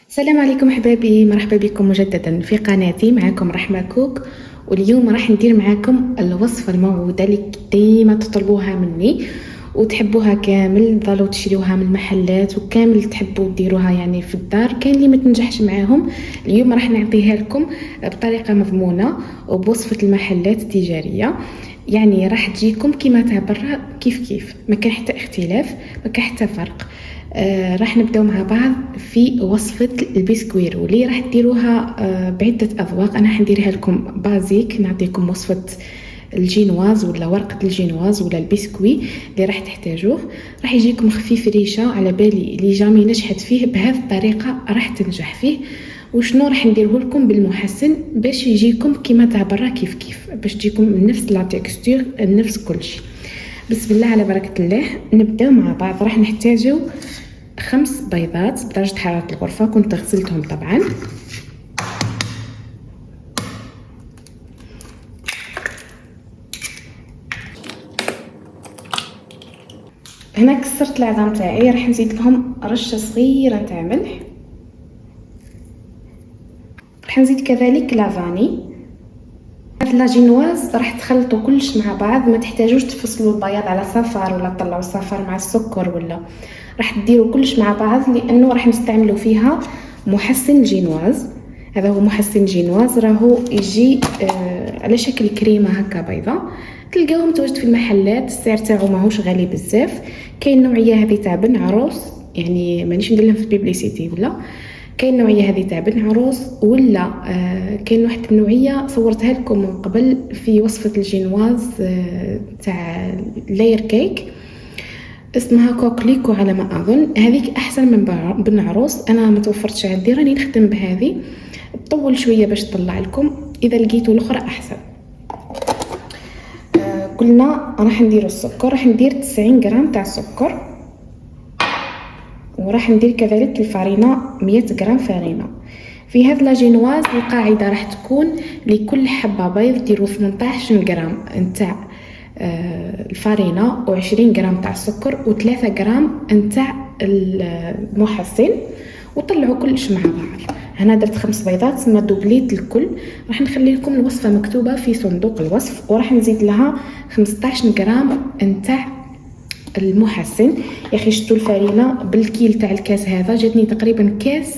السلام عليكم احبابي، مرحبا بكم مجددا في قناتي. معكم رحمة كوك، واليوم راح ندير معكم الوصفة الموعودة اللي ديما تطلبوها مني وتحبوها كامل، ضلوا تشريوها من المحلات وكامل تحبوا ديروها يعني في الدار. كاين اللي ما تنجحش معاهم، اليوم راح نعطيها لكم بطريقة مضمونة وبوصفة المحلات التجارية، يعني راح تجيكم كيما تاع برا كيف ما كان حتى اختلاف، ما كان حتى فرق. راح نبداو مع بعض في وصفة البسكويرو اللي راح ديروها بعدة أذواق. أنا حنديرها لكم بازيك، نعطيكم وصفة الجينواز ولا ورقة الجينواز ولا البسكوي اللي راح تحتاجوه. راح يجيكم خفيف ريشة، على بالي اللي جامي نجحت فيه بهذه الطريقة راح تنجح فيه. وشنو راح نديره لكم بالمحسن باش يجيكم كيما تاع برا كيف باش تجيكم نفس لا تكستور نفس كل شيء. بسم الله على بركة الله، نبداو مع بعض. راح نحتاجو 5 بيضات بدرجة حرارة الغرفة، كنت غسلتهم طبعا. هنا كسرت العظام تاعي، راح نزيد لهم رشة صغيرة تاع ملح، راح نزيد كذلك لافاني. هاد لاجينواز راح تخلطوا كلش مع بعض، ما تحتاجوش تفصلوا البياض على صفار ولا تطلعوا الصفار مع السكر، ولا راح تديروا كلش مع بعض لانه راح نستعملوا فيها محسن الجينواز. هذا هو محسن جينواز، راهو يجي على شكل كريمه هكا بيضه، تلقاوه متواجد في المحلات. السعر تاعو ماهوش غالي بزاف. كاين نوعيه هذه تاع بن عروس، يعني مانيش ندير لهم في البيبليسيتي، ولا كاين نوعيه هذه تاع بن عروس، ولا كاين واحد النوعيه صورتها لكم من قبل في وصفه الجينواز تاع لاير كيك، اسمها كوكليكو على ما اظن. هذيك احسن من بن عروس، انا ما توفرتش عندي، راني نخدم بهذه. تطول شويه باش تطلع لكم، اذا لقيتوا الاخرى احسن. قلنا راح ندير السكر، راح ندير 90 غرام تاع السكر، وراح ندير كذلك الفارينة 100 غرام فارينة. في هذا لاجينواز القاعدة راح تكون لكل حبة بيض ديروا 18 غرام نتاع الفارينة و20 غرام تاع السكر و3 غرام نتاع المحسن، وطلعوا كلش مع بعض. هنا درت 5 بيضات، ما دوبليت الكل. راح نخلي لكم الوصفة مكتوبة في صندوق الوصف، وراح نزيد لها 15 غرام نتاع المحسن. يا اخي شفتوا الفارينه بالكيل تاع الكاس هذا جاتني تقريبا كاس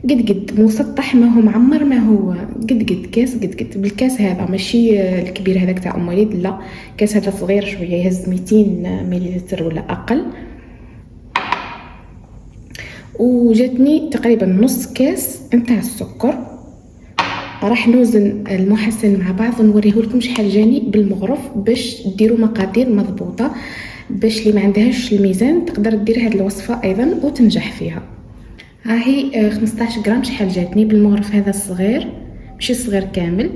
قد مسطح، ما هو معمر، ما هو قد كاس قد بالكاس هذا، ماشي الكبير هذاك تاع ام وليد، لا كاس هذا صغير شويه يهز 200 مليلتر ولا اقل. وجاتني تقريبا نص كاس نتاع السكر. راح نوزن المحسن مع بعض ونوريه لكم شحال جاني بالمغرف باش ديروا مقادير مضبوطه، باش اللي ما عندهاش الميزان تقدر دير هذه الوصفه ايضا وتنجح فيها. ها هي 15 غرام شحال جاتني بالمغرف هذا الصغير، ماشي صغير كامل.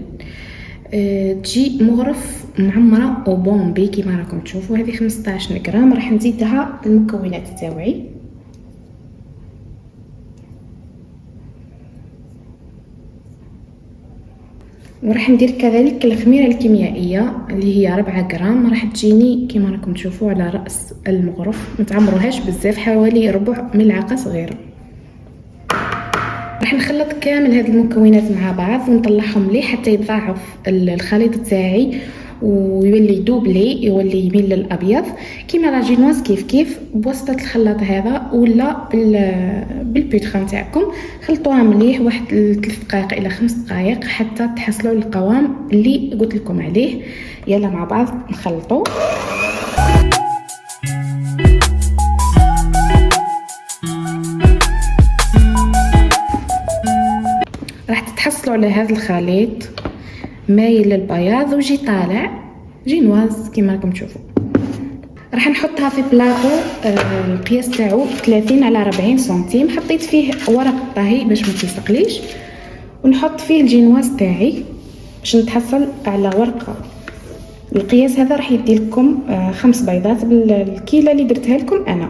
تجي مغرف معمره وبومبي كيما راكم تشوفوا. هذه 15 غرام راح نزيدها المكونات تاوعي. وراح ندير كذلك الخميره الكيميائيه اللي هي 4 غرام، راح تجيني كما راكم تشوفوا على راس المغرف، ما تعمروهاش بزاف، حوالي ربع ملعقه صغيره. راح نخلط كامل هذه المكونات مع بعض ونطلعهم مليح حتى يتضاعف الخليط تاعي ويولي دوبلي، يولي يميل للابيض كيما لاجينواز كيف بواسطه الخلاط هذا ولا بالبيتخا نتاعكم. خلطوها مليح واحد 3 دقائق الى 5 دقائق حتى تحصلوا القوام اللي قلت لكم عليه. يلا مع بعض نخلطوا. راح تتحصلوا على هذا الخليط مايل للبياض وجي طالع جينواز كما راكم تشوفوا. راح نحطها في بلاطو القياس تاعو 30 على 40 سنتيم. حطيت فيه ورق الطهي باش ما تلصقليش، ونحط فيه الجينواز تاعي باش نتحصل على ورقه. القياس هذا راح يدي لكم 5 بيضات بالكيله اللي درتها لكم انا.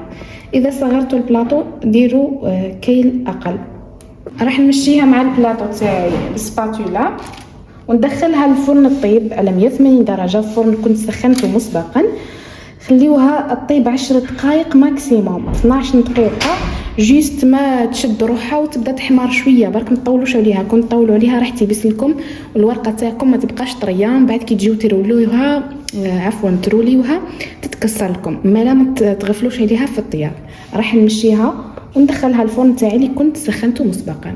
اذا صغرتوا البلاطو ديروا كيل اقل. راح نمشيها مع البلاطو تاعي بالسباتولا وندخلها للفرن الطيب على 180 درجه. الفرن كنت سخنته مسبقا. خليوها تطيب 10 دقائق ماكسيموم، 12 دقيقه جيست ما تشد روحها وتبدا تحمر شويه. برك ما تطولوش عليها، كون تطولوا عليها راح تيبس لكم والورقه تاعكم ما تبقاش طريه. من بعد كي تجيو ترولوها تروليوها تتكسر لكم. مالا ما تغفلوش عليها في الطياب. راح نمشيها وندخلها الفرن تاعي اللي كنت سخنته مسبقا.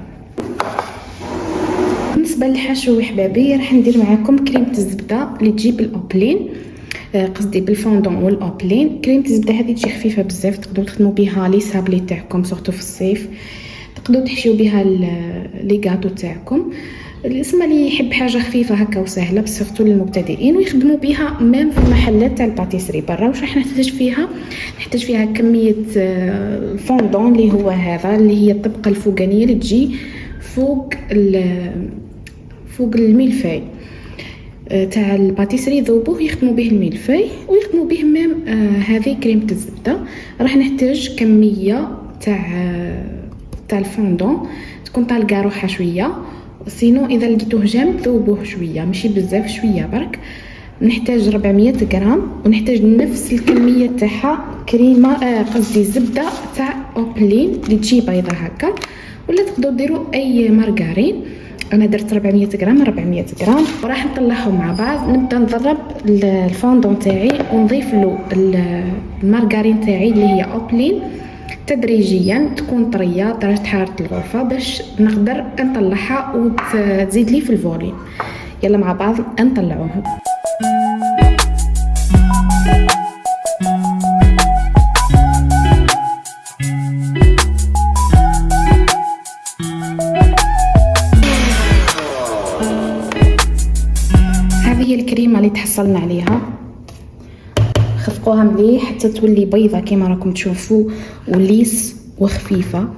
بالنسبه للحشو حبابي راح ندير معاكم كريمه الزبده اللي تجيب الاوبلين، قصدي بالفوندون والاوبلين. كريمه الزبده هذه تجي خفيفه بزاف، تقدروا تخدموا بها لي سابلي تاعكم سورتو في الصيف، تقدروا تحشيو بها لي غاتو تاعكم. الاسم اللي يحب حاجه خفيفه هكا وسهله سورتو للمبتدئين، ويخدموا بها ميم في المحلات تاع الباتيسري برا. واش راح نحتاج فيها؟ نحتاج فيها كميه الفوندون اللي هو هذا، اللي هي الطبقه الفوقانيه اللي تجي فوق الملفاي تاع الباتيسري. ذوبوه يخدموا به الملفاي ويخدموا به ميم هذه كريمه الزبده. راح نحتاج كميه تاع الفوندون تكون طالقه روحها شويه، سينو اذا لقيتوه جامد ذوبوه شويه ماشي بزاف، شويه برك. نحتاج 400 غرام، ونحتاج نفس الكميه تاعها كريمه قصدي زبده تاع اوبلين اللي تجي بيضه هكا، ولا تقدروا ديروا اي مارغرين. انا درت 400 غرام. وراح نطلعهم مع بعض. نبدا نضرب الفوندون تاعي ونضيف له المارغرين تاعي اللي هي اوبلين تدريجيا، تكون طريه درجه حراره الغرفه باش نقدر نطلعها وتزيد لي في الفوليوم. يلا مع بعض نطلعوهم. هذه هي الكريمه اللي تحصلنا عليها. خفقوها مليح حتى تولي بيضه كما راكم تشوفوا وليس وخفيفه.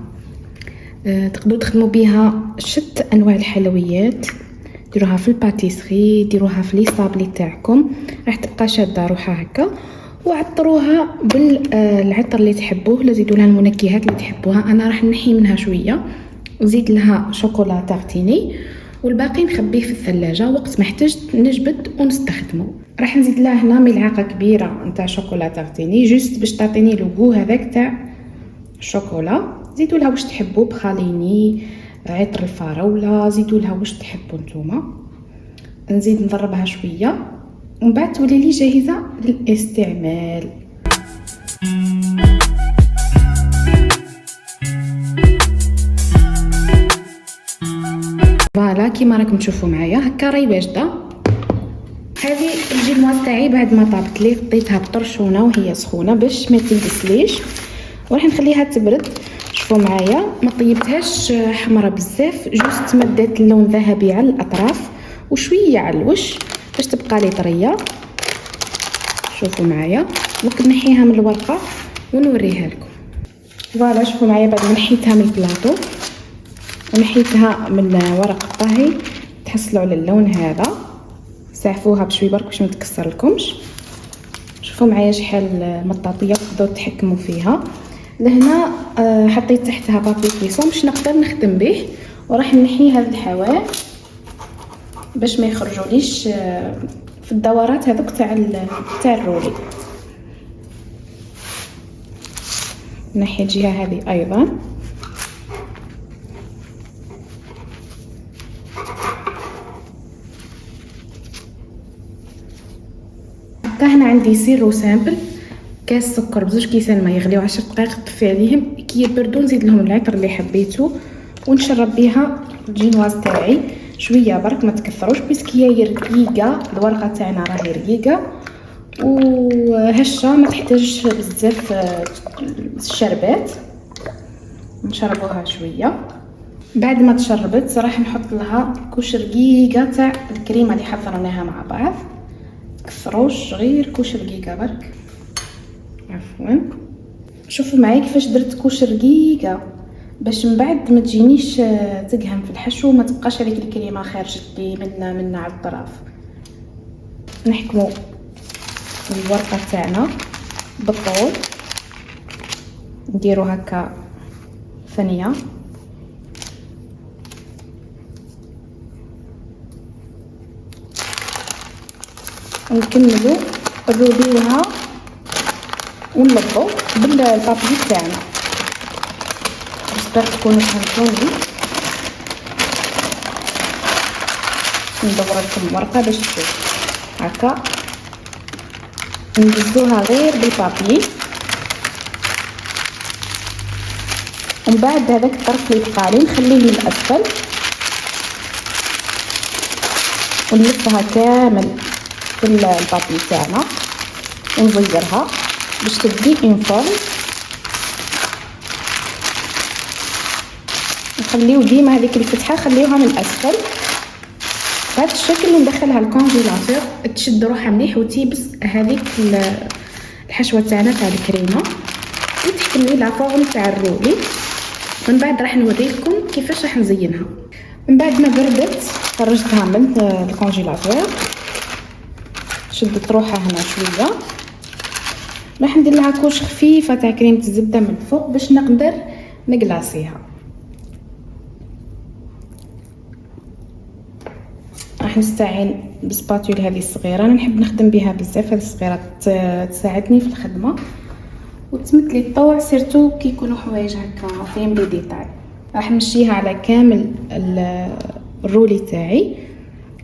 تقدروا تخدموا بها شتى انواع الحلويات، ديروها في الباتيسري، ديروها في لي صابلي تاعكم، راح تبقى شاده روحها هكا. وعطروها بالعطر اللي تحبوه، لا زيدوا لها المنكهات اللي تحبوها. انا راح نحي منها شويه وزيد لها شوكولا تارتيني، والباقي نخبيه في الثلاجه وقت ما احتجت نجبد ونستخدمه. راح نزيد لها هنا ملعقه كبيره نتاع شوكولا تارتيني جوست باش تعطيني لو هذاك تاع الشوكولا. زيدوا لها واش تحبوا، بخاليني، عطر الفراوله، زيدوا لها واش تحبوا نتوما. نزيد نضربها شويه ومن بعد تولي لي جاهزه للاستعمال. فوالا كيما راكم تشوفوا معايا هكا راهي واجده. هذه الجينواز تاعي بعد ما طابت لي غطيتها بطرشونه وهي سخونه باش ما تلبسليش، وراح نخليها تبرد. شوفوا معايا ما طيبتهاش حمرا بزاف، جوست مدات اللون ذهبي على الاطراف وشويه على الوش باش تبقى لي طريه. شوفوا معايا دوك نحيها من الورقه ونوريها لكم. فوالا شوفوا معايا بعد ما نحيتها من البلاطو ونحيتها من ورق الطهي تحصلوا على اللون هذا. سعفوها بشوي برك باش ما تكسر لكمش. شوفوا معايا شحال مطاطيه تقدروا تحكموا فيها. لهنا حطيت تحتها بابي كويسون باش نقدر نخدم به، وراح نحي هذه الحواف باش ما يخرجوليش في الدورات هذوك تاع الرولي. نحي الجهه هذه ايضا. هنا عندي سيرو سامبل، كاس سكر بزوج كيسان ما يغليو 10 دقائق، طفي عليهم كي يبردوا نزيد لهم العطر اللي حبيتو ونشرب بها الجينواز تاعي شويه برك ما تكثروش باسكو هي رقيقه. الورقه تاعنا راهي رقيقه وهشه ما تحتاجش بزاف الشربات. نشربوها شويه. بعد ما تشربت راح نحط لها كوش رقيقه تاع الكريمه اللي حضرناها مع بعض. كثروش غير كوش رقيقه برك. عفوا. شوفوا معايا كيفاش درت كوش رقيقه باش من بعد ما تجينيش تقهم في الحشو وما تبقاش هذيك الكريمه خارجت لي من على الطراف. نحكموا الورقه تاعنا بالطول، نديرو هكا ثانيه، ونكملوا نروليوها ونلبو بالبابي تاعنا. جبر تكونوا فهمتوني. ندور لكم ورقه باش تشوف هكا، ندزوها غير بالبابي، ومن بعد هذاك الطرف اللي بقى لي نخليه للاسفل ونلفها كامل في البابي تاعنا ونزيرها باش تبدي اون فورم. نخليو ديما هذيك الفتحه خليوها من الاسفل بهذا الشكل، وندخلها الكونجيلاتور تشد روحها مليح وتيبس هذيك الحشوه تاعنا تاع الكريمه وتحكمي لا فورم تاع الرولي. من بعد راح نوريكم كيفاش راح نزينها. من بعد ما بردت خرجتها من الكونجيلاتور، شدت روحها هنا شويه، راح ندير لها كوش خفيفه تاع كريمه الزبده من فوق باش نقدر نقلاصيها. راح نستعين بسباتول هذه الصغيره، انا نحب نخدم بها بزاف، هذه الصغيره تساعدني في الخدمه وتمثلي الطوع سيرتو كي يكونوا حوايج هكا فيهم لي ديتاي. راح نمشيها على كامل الرولي تاعي.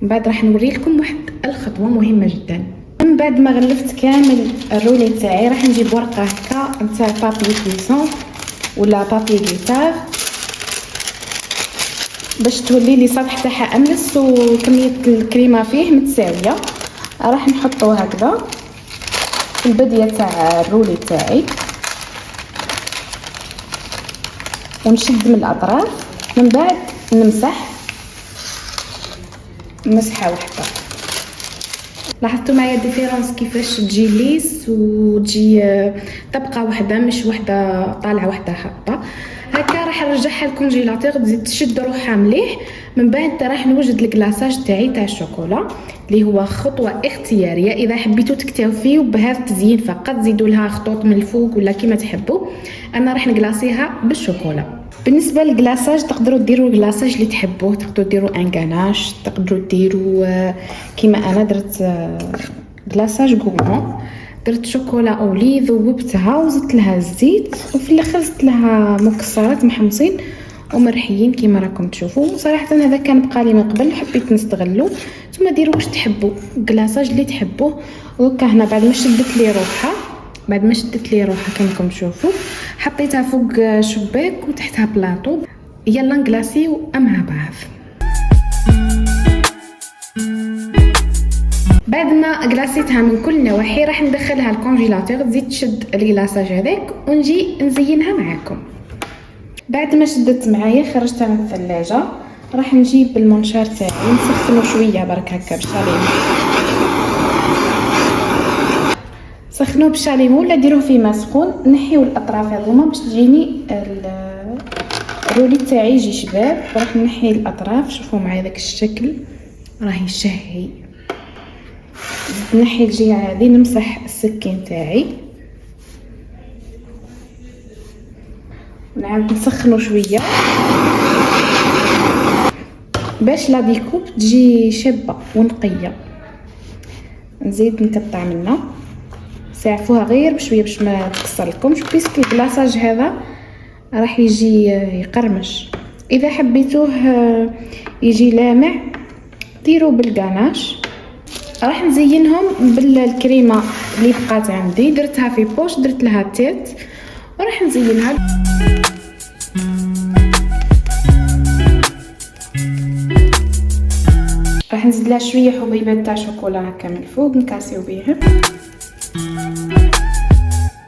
من بعد راح نوري لكم واحد الخطوه مهمه جدا. من بعد ما غلفت كامل الرولي تاعي راح نجيب ورقه هكا نتاع بابي كويسون ولا بابي غيتار باش تولي لي سطح تاعها املس وكميه الكريمه فيه متساويه. راح نحطو هكذا في البديه تاع الرولي تاعي ونشد من الاطراف. من بعد نمسح مسحه واحده. لاحظتوا معايا الديفيرونس كيفاش تجي ليس وتجي طبقه واحده مش واحده طالعه واحده هابطه هكا. راح نرجعها للكونجيلاتور تزيد تشد روحها مليح. من بعد راح نوجد الكلاصاج تاعي تاع الشوكولا اللي هو خطوه اختياريه، اذا حبيتوا تكتاو فيه بهذا التزيين فقط زيدوا لها خطوط من الفوق ولا كيما تحبوا. انا راح نقلاصيها بالشوكولا. بالنسبه للكلاصاج تقدروا ديروا الكلاصاج اللي تحبوه، تقدروا ديروا ان غاناش، تقدروا ديروا كيما انا درت كلاصاج غومون، درت شوكولا اولي ذوبتها وزدت لها الزيت وفي الاخر زدت لها مكسرات محمصين ومرحيين كيما راكم تشوفوا. صراحه هذا كان بقى لي من قبل حبيت نستغلو. نتوما ديروا واش تحبوا الكلاصاج اللي تحبوه. وكا هنا بعد ما شدت لي روحها كما راكم تشوفوا حطيتها فوق شباك وتحتها بلاطو. يلا نكلاسيو مع بعض. بعد ما كلاسيتها من كل النواحي راح ندخلها الكونجيلاتور تزيد تشد الكلاصاج هذاك ونجي نزينها معاكم. بعد ما شدت معايا خرجتها من الثلاجه. راح نجيب المنشار تاعي نسخنو شويه برك هكا بالشاليمو، سخنوه بالشاليمو ولا ديروه فيه ماء سخون. نحيو الاطراف هذوما باش تجيني الرولي تاعي يجي شباب. راح نحي الاطراف، شوفوا معايا داك الشكل راهي شهي. نحي الجهه هذه نمسح السكين تاعي ونعاود نسخنو شويه باش لا ديكوب تجي شابه ونقيه. نزيد نقطع منها، ساعفوها غير بشويه باش ما تكسر لكمش بيسك الكلاصاج هذا راح يجي يقرمش. اذا حبيتوه يجي لامع ديروا بالغاناش. راح نزينهم بالكريمه اللي بقات عندي، درتها في بوش درت لها تيت وراح نزينها. راح نزيد لها شويه حبيبات تاع شوكولا هكا من الفوق نكاسيو بيهم.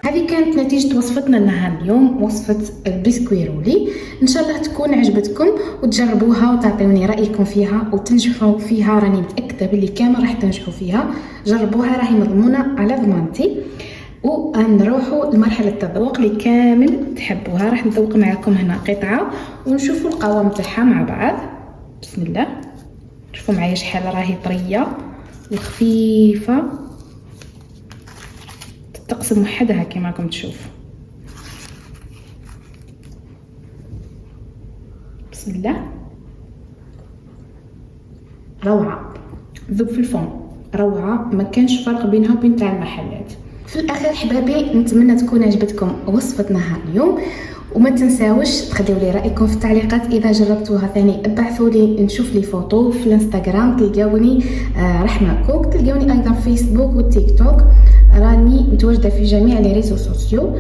هذه كانت نتيجة وصفتنا لنهار اليوم، وصفة البسكوي رولي. ان شاء الله تكون عجبتكم وتجربوها وتعطيوني رأيكم فيها وتنجحوا فيها. راني متأكدة باللي كامل راح تنجحوا فيها. جربوها راهي مضمونة على ضمانتي. ونروحوا لمرحله التذوق اللي كامل تحبوها. راح نذوق معكم هنا قطعه ونشوفوا القوام تاعها مع بعض. بسم الله، شوفوا معايا شحال راهي طريه وخفيفه، تقسم وحدها كما راكم تشوفوا. بسم الله، روعه، ذوب في الفم، روعه، ما كانش فرق بينها وبين تاع المحلات. في الاخير حبابي، نتمنى تكون عجبتكم وصفه نهار اليوم، وما تنساوش تخليوا لي رايكم في التعليقات اذا جربتوها. ثاني ابعثوا لي نشوف لي فوتو في الانستغرام، تلقاوني رحمه كوك، تلقاوني ايضا في فيسبوك والتيك توك، راني متواجده في جميع لي ريزو سوسيو.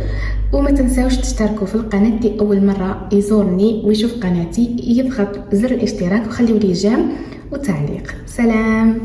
وما تنساوش تشتركوا في القناه، اللي اول مره يزورني ويشوف قناتي يضغط زر الاشتراك وخليوا لي جيم وتعليق. سلام.